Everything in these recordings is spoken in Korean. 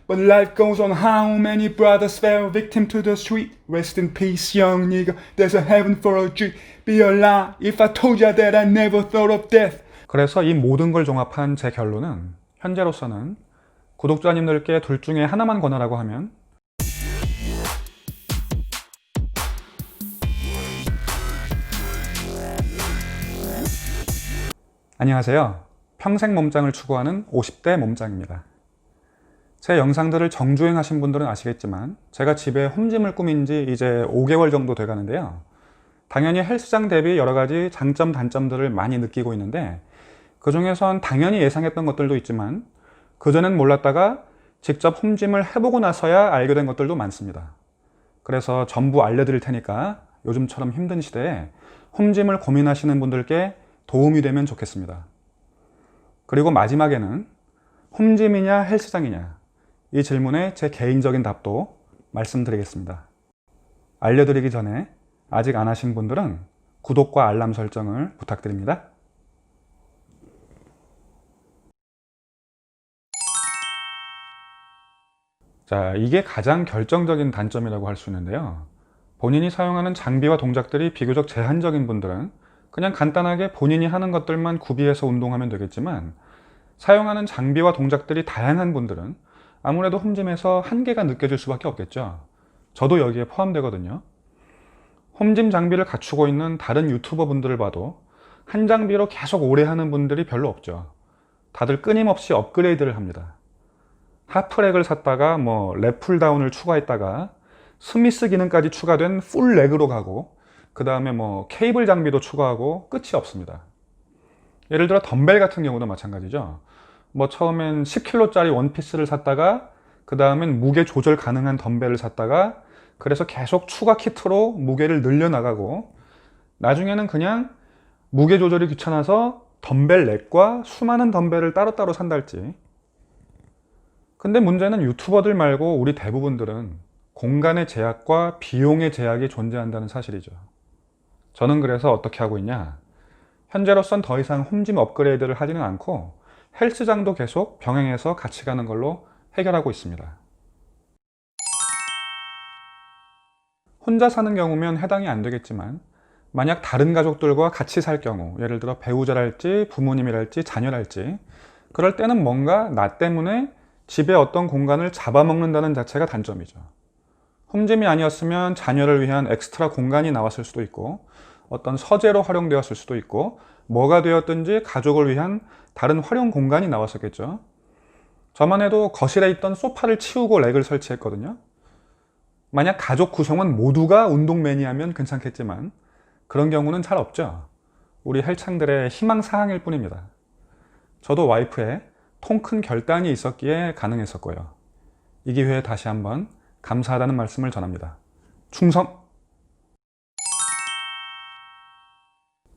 But life goes on. How many brothers fell victim to the street? Rest in peace, young nigga. There's a heaven for a G. Be a lie if I told you that I never thought of death. 그래서 이 모든 걸 종합한 제 결론은 현재로서는 구독자님들께 둘 중에 하나만 권하라고 하면 안녕하세요. 평생 몸짱을 추구하는 50대 몸짱입니다. 제 영상들을 정주행하신 분들은 아시겠지만 제가 집에 홈짐을 꾸민 지 이제 5개월 정도 돼 가는데요. 당연히 헬스장 대비 여러 가지 장점 단점들을 많이 느끼고 있는데 그 중에선 당연히 예상했던 것들도 있지만 그전엔 몰랐다가 직접 홈짐을 해보고 나서야 알게 된 것들도 많습니다. 그래서 전부 알려드릴 테니까 요즘처럼 힘든 시대에 홈짐을 고민하시는 분들께 도움이 되면 좋겠습니다. 그리고 마지막에는 홈짐이냐 헬스장이냐 이 질문에 제 개인적인 답도 말씀드리겠습니다. 알려드리기 전에 아직 안 하신 분들은 구독과 알람 설정을 부탁드립니다. 자, 이게 가장 결정적인 단점이라고 할 수 있는데요. 본인이 사용하는 장비와 동작들이 비교적 제한적인 분들은 그냥 간단하게 본인이 하는 것들만 구비해서 운동하면 되겠지만 사용하는 장비와 동작들이 다양한 분들은 아무래도 홈짐에서 한계가 느껴질 수밖에 없겠죠. 저도 여기에 포함되거든요. 홈짐 장비를 갖추고 있는 다른 유튜버 분들을 봐도 한 장비로 계속 오래 하는 분들이 별로 없죠. 다들 끊임없이 업그레이드를 합니다. 하프렉을 샀다가 랩 풀다운을 추가했다가 스미스 기능까지 추가된 풀 레그로 가고 그 다음에 케이블 장비도 추가하고 끝이 없습니다. 예를 들어 덤벨 같은 경우도 마찬가지죠. 처음엔 10kg짜리 원피스를 샀다가 그 다음엔 무게 조절 가능한 덤벨을 샀다가 그래서 계속 추가 키트로 무게를 늘려나가고 나중에는 그냥 무게 조절이 귀찮아서 덤벨 렉과 수많은 덤벨을 따로따로 산달지. 근데 문제는 유튜버들 말고 우리 대부분들은 공간의 제약과 비용의 제약이 존재한다는 사실이죠. 저는 그래서 어떻게 하고 있냐? 현재로선 더 이상 홈짐 업그레이드를 하지는 않고 헬스장도 계속 병행해서 같이 가는 걸로 해결하고 있습니다. 혼자 사는 경우면 해당이 안 되겠지만 만약 다른 가족들과 같이 살 경우 예를 들어 배우자랄지 부모님이랄지 자녀랄지 그럴 때는 뭔가 나 때문에 집에 어떤 공간을 잡아먹는다는 자체가 단점이죠. 홈짐이 아니었으면 자녀를 위한 엑스트라 공간이 나왔을 수도 있고 어떤 서재로 활용되었을 수도 있고 뭐가 되었든지 가족을 위한 다른 활용 공간이 나왔었겠죠. 저만 해도 거실에 있던 소파를 치우고 렉을 설치했거든요. 만약 가족 구성원 모두가 운동 매니아면 괜찮겠지만 그런 경우는 잘 없죠. 우리 헬창들의 희망사항일 뿐입니다. 저도 와이프의 통 큰 결단이 있었기에 가능했었고요. 이 기회에 다시 한번 감사하다는 말씀을 전합니다. 충성!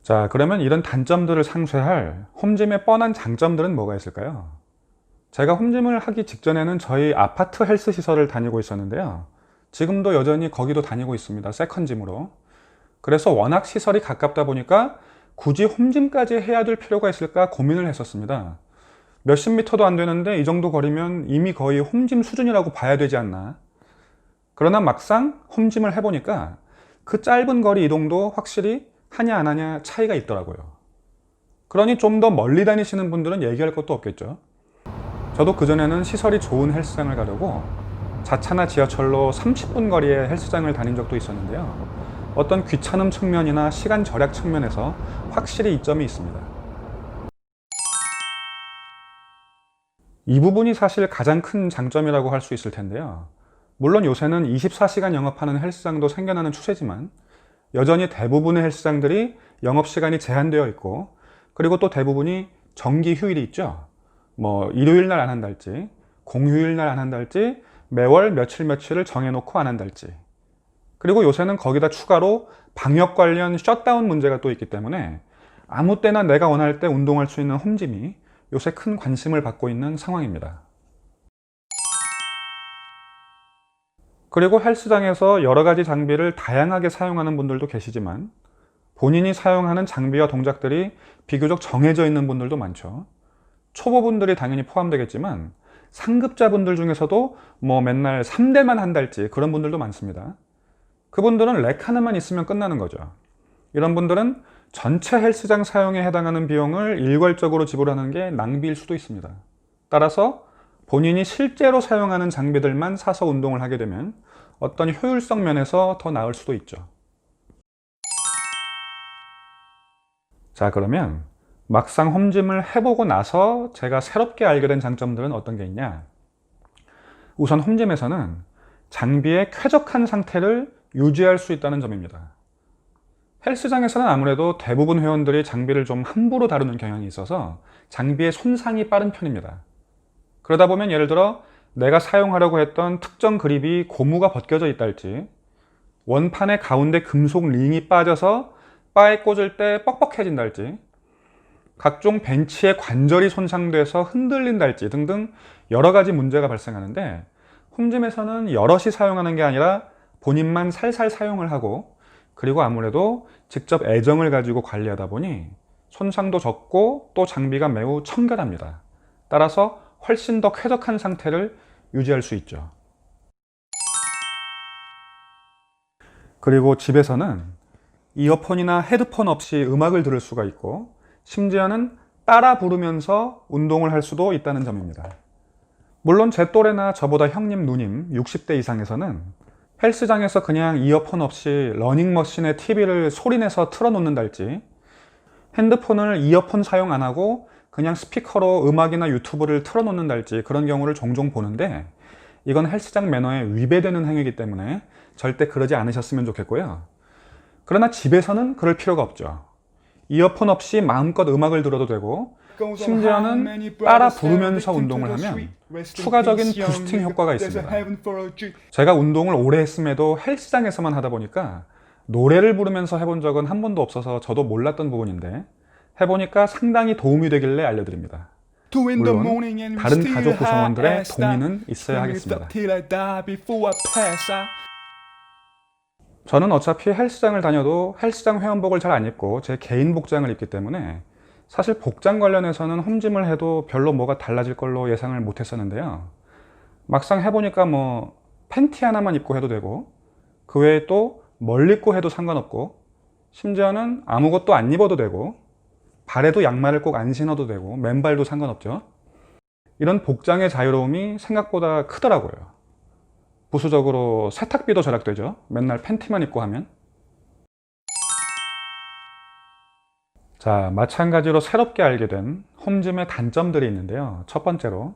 자, 그러면 이런 단점들을 상쇄할 홈짐의 뻔한 장점들은 뭐가 있을까요? 제가 홈짐을 하기 직전에는 저희 아파트 헬스 시설을 다니고 있었는데요. 지금도 여전히 거기도 다니고 있습니다. 세컨짐으로. 그래서 워낙 시설이 가깝다 보니까 굳이 홈짐까지 해야 될 필요가 있을까 고민을 했었습니다. 몇십 미터도 안 되는데 이 정도 거리면 이미 거의 홈짐 수준이라고 봐야 되지 않나. 그러나 막상 홈짐을 해보니까 그 짧은 거리 이동도 확실히 하냐 안 하냐 차이가 있더라고요. 그러니 좀 더 멀리 다니시는 분들은 얘기할 것도 없겠죠. 저도 그전에는 시설이 좋은 헬스장을 가려고 자차나 지하철로 30분 거리의 헬스장을 다닌 적도 있었는데요. 어떤 귀찮음 측면이나 시간 절약 측면에서 확실히 이점이 있습니다. 이 부분이 사실 가장 큰 장점이라고 할 수 있을 텐데요. 물론 요새는 24시간 영업하는 헬스장도 생겨나는 추세지만 여전히 대부분의 헬스장들이 영업시간이 제한되어 있고 그리고 또 대부분이 정기 휴일이 있죠. 일요일 날 안 한달지 공휴일 날 안 한달지 매월 며칠을 정해놓고 안 한달지 그리고 요새는 거기다 추가로 방역 관련 셧다운 문제가 또 있기 때문에 아무 때나 내가 원할 때 운동할 수 있는 홈짐이 요새 큰 관심을 받고 있는 상황입니다. 그리고 헬스장에서 여러 가지 장비를 다양하게 사용하는 분들도 계시지만 본인이 사용하는 장비와 동작들이 비교적 정해져 있는 분들도 많죠. 초보분들이 당연히 포함되겠지만 상급자분들 중에서도 뭐 맨날 3대만 한달지 그런 분들도 많습니다. 그분들은 렉 하나만 있으면 끝나는 거죠. 이런 분들은 전체 헬스장 사용에 해당하는 비용을 일괄적으로 지불하는 게 낭비일 수도 있습니다. 따라서 본인이 실제로 사용하는 장비들만 사서 운동을 하게 되면 어떤 효율성 면에서 더 나을 수도 있죠. 자, 그러면 막상 홈짐을 해보고 나서 제가 새롭게 알게 된 장점들은 어떤 게 있냐? 우선 홈짐에서는 장비의 쾌적한 상태를 유지할 수 있다는 점입니다. 헬스장에서는 아무래도 대부분 회원들이 장비를 좀 함부로 다루는 경향이 있어서 장비의 손상이 빠른 편입니다. 그러다 보면 예를 들어 내가 사용하려고 했던 특정 그립이 고무가 벗겨져 있다 할지, 원판의 가운데 금속 링이 빠져서 바에 꽂을 때 뻑뻑해진다 할지, 각종 벤치의 관절이 손상돼서 흔들린다 할지 등등 여러 가지 문제가 발생하는데, 홈짐에서는 여럿이 사용하는 게 아니라 본인만 살살 사용을 하고, 그리고 아무래도 직접 애정을 가지고 관리하다 보니 손상도 적고 또 장비가 매우 청결합니다. 따라서 훨씬 더 쾌적한 상태를 유지할 수 있죠. 그리고 집에서는 이어폰이나 헤드폰 없이 음악을 들을 수가 있고, 심지어는 따라 부르면서 운동을 할 수도 있다는 점입니다. 물론 제 또래나 저보다 형님, 누님 60대 이상에서는 헬스장에서 그냥 이어폰 없이 러닝머신에 TV를 소리내서 틀어놓는달지, 핸드폰을 이어폰 사용 안 하고 그냥 스피커로 음악이나 유튜브를 틀어놓는달지 그런 경우를 종종 보는데, 이건 헬스장 매너에 위배되는 행위이기 때문에 절대 그러지 않으셨으면 좋겠고요. 그러나 집에서는 그럴 필요가 없죠. 이어폰 없이 마음껏 음악을 들어도 되고, 심지어는 따라 부르면서 운동을 하면 추가적인 부스팅 효과가 있습니다. 제가 운동을 오래 했음에도 헬스장에서만 하다 보니까 노래를 부르면서 해본 적은 한 번도 없어서 저도 몰랐던 부분인데, 해보니까 상당히 도움이 되길래 알려드립니다. 물론 다른 가족 구성원들의 동의는 있어야 하겠습니다. 저는 어차피 헬스장을 다녀도 헬스장 회원복을 잘 안 입고 제 개인 복장을 입기 때문에 사실 복장 관련해서는 홈짐을 해도 별로 뭐가 달라질 걸로 예상을 못 했었는데요. 막상 해보니까 뭐 팬티 하나만 입고 해도 되고, 그 외에 또 뭘 입고 해도 상관없고, 심지어는 아무것도 안 입어도 되고, 발에도 양말을 꼭 안 신어도 되고, 맨발도 상관없죠. 이런 복장의 자유로움이 생각보다 크더라고요. 부수적으로 세탁비도 절약되죠. 맨날 팬티만 입고 하면. 자, 마찬가지로 새롭게 알게 된 홈짐의 단점들이 있는데요. 첫 번째로,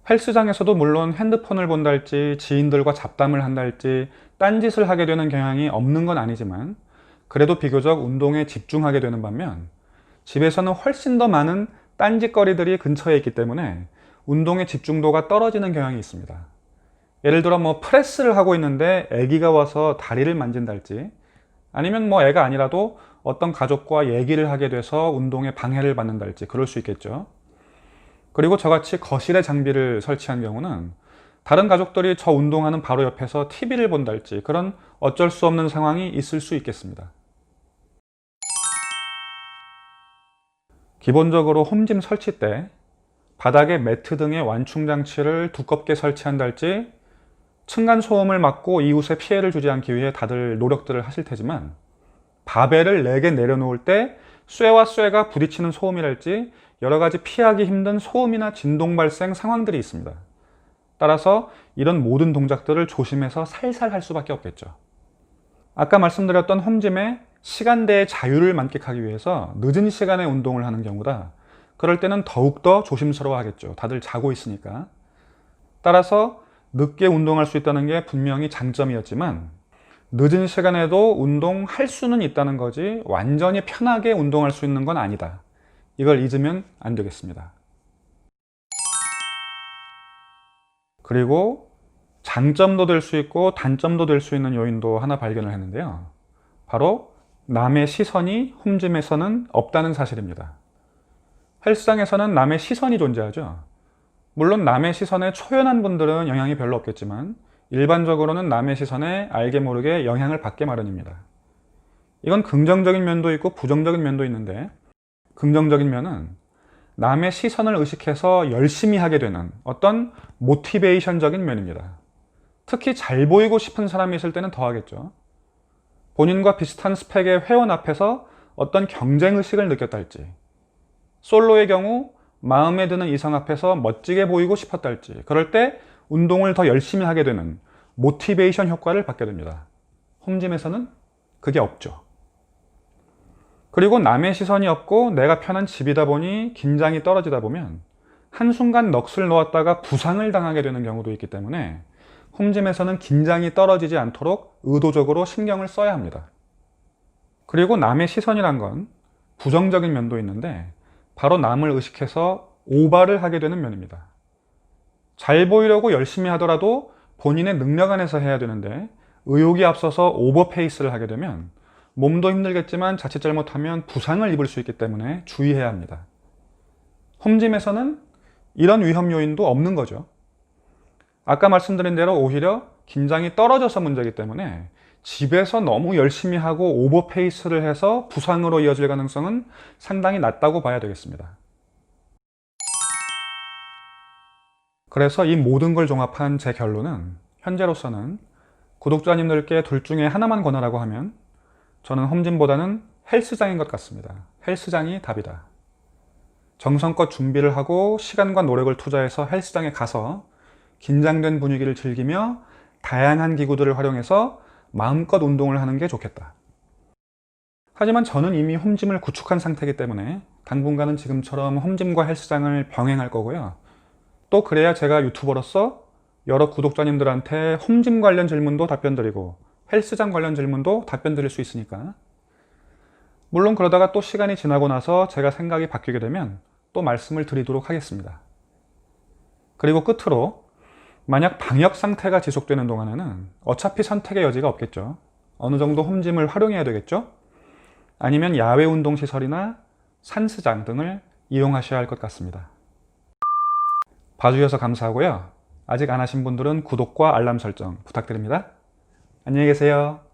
헬스장에서도 물론 핸드폰을 본다 할지 지인들과 잡담을 한다 할지 딴짓을 하게 되는 경향이 없는 건 아니지만, 그래도 비교적 운동에 집중하게 되는 반면 집에서는 훨씬 더 많은 딴짓거리들이 근처에 있기 때문에 운동의 집중도가 떨어지는 경향이 있습니다. 예를 들어 뭐 프레스를 하고 있는데 아기가 와서 다리를 만진다 할지, 아니면 뭐 애가 아니라도 어떤 가족과 얘기를 하게 돼서 운동에 방해를 받는다 할지 그럴 수 있겠죠. 그리고 저같이 거실에 장비를 설치한 경우는 다른 가족들이 저 운동하는 바로 옆에서 TV를 본다 할지 그런 어쩔 수 없는 상황이 있을 수 있겠습니다. 기본적으로 홈짐 설치 때 바닥에 매트 등의 완충 장치를 두껍게 설치한다 할지, 층간 소음을 막고 이웃에 피해를 주지 않기 위해 다들 노력들을 하실 테지만, 바벨을 4개 내려놓을 때 쇠와 쇠가 부딪히는 소음이랄지 여러 가지 피하기 힘든 소음이나 진동 발생 상황들이 있습니다. 따라서 이런 모든 동작들을 조심해서 살살 할 수밖에 없겠죠. 아까 말씀드렸던 홈짐의 시간대의 자유를 만끽하기 위해서 늦은 시간에 운동을 하는 경우다. 그럴 때는 더욱더 조심스러워 하겠죠. 다들 자고 있으니까. 따라서 늦게 운동할 수 있다는 게 분명히 장점이었지만, 늦은 시간에도 운동할 수는 있다는 거지 완전히 편하게 운동할 수 있는 건 아니다. 이걸 잊으면 안 되겠습니다. 그리고 장점도 될 수 있고 단점도 될 수 있는 요인도 하나 발견을 했는데요. 바로 남의 시선이 홈짐에서는 없다는 사실입니다. 헬스장에서는 남의 시선이 존재하죠. 물론 남의 시선에 초연한 분들은 영향이 별로 없겠지만, 일반적으로는 남의 시선에 알게 모르게 영향을 받게 마련입니다. 이건 긍정적인 면도 있고 부정적인 면도 있는데, 긍정적인 면은 남의 시선을 의식해서 열심히 하게 되는 어떤 모티베이션적인 면입니다. 특히 잘 보이고 싶은 사람이 있을 때는 더하겠죠. 본인과 비슷한 스펙의 회원 앞에서 어떤 경쟁의식을 느꼈달지, 솔로의 경우 마음에 드는 이성 앞에서 멋지게 보이고 싶었달지, 그럴 때 운동을 더 열심히 하게 되는 모티베이션 효과를 받게 됩니다. 홈짐에서는 그게 없죠. 그리고 남의 시선이 없고 내가 편한 집이다 보니 긴장이 떨어지다 보면 한순간 넋을 놓았다가 부상을 당하게 되는 경우도 있기 때문에 홈짐에서는 긴장이 떨어지지 않도록 의도적으로 신경을 써야 합니다. 그리고 남의 시선이란 건 부정적인 면도 있는데 바로 남을 의식해서 오바를 하게 되는 면입니다. 잘 보이려고 열심히 하더라도 본인의 능력 안에서 해야 되는데 의욕이 앞서서 오버페이스를 하게 되면 몸도 힘들겠지만 자칫 잘못하면 부상을 입을 수 있기 때문에 주의해야 합니다. 홈짐에서는 이런 위험 요인도 없는 거죠. 아까 말씀드린 대로 오히려 긴장이 떨어져서 문제이기 때문에 집에서 너무 열심히 하고 오버페이스를 해서 부상으로 이어질 가능성은 상당히 낮다고 봐야 되겠습니다. 그래서 이 모든 걸 종합한 제 결론은 현재로서는 구독자님들께 둘 중에 하나만 권하라고 하면 저는 홈짐보다는 헬스장인 것 같습니다. 헬스장이 답이다. 정성껏 준비를 하고 시간과 노력을 투자해서 헬스장에 가서 긴장된 분위기를 즐기며 다양한 기구들을 활용해서 마음껏 운동을 하는 게 좋겠다. 하지만 저는 이미 홈짐을 구축한 상태이기 때문에 당분간은 지금처럼 홈짐과 헬스장을 병행할 거고요. 또 그래야 제가 유튜버로서 여러 구독자님들한테 홈짐 관련 질문도 답변 드리고 헬스장 관련 질문도 답변 드릴 수 있으니까. 물론 그러다가 또 시간이 지나고 나서 제가 생각이 바뀌게 되면 또 말씀을 드리도록 하겠습니다. 그리고 끝으로 만약 방역 상태가 지속되는 동안에는 어차피 선택의 여지가 없겠죠. 어느 정도 홈짐을 활용해야 되겠죠. 아니면 야외 운동시설이나 산스장 등을 이용하셔야 할 것 같습니다. 봐주셔서 감사하고요. 아직 안 하신 분들은 구독과 알람 설정 부탁드립니다. 안녕히 계세요.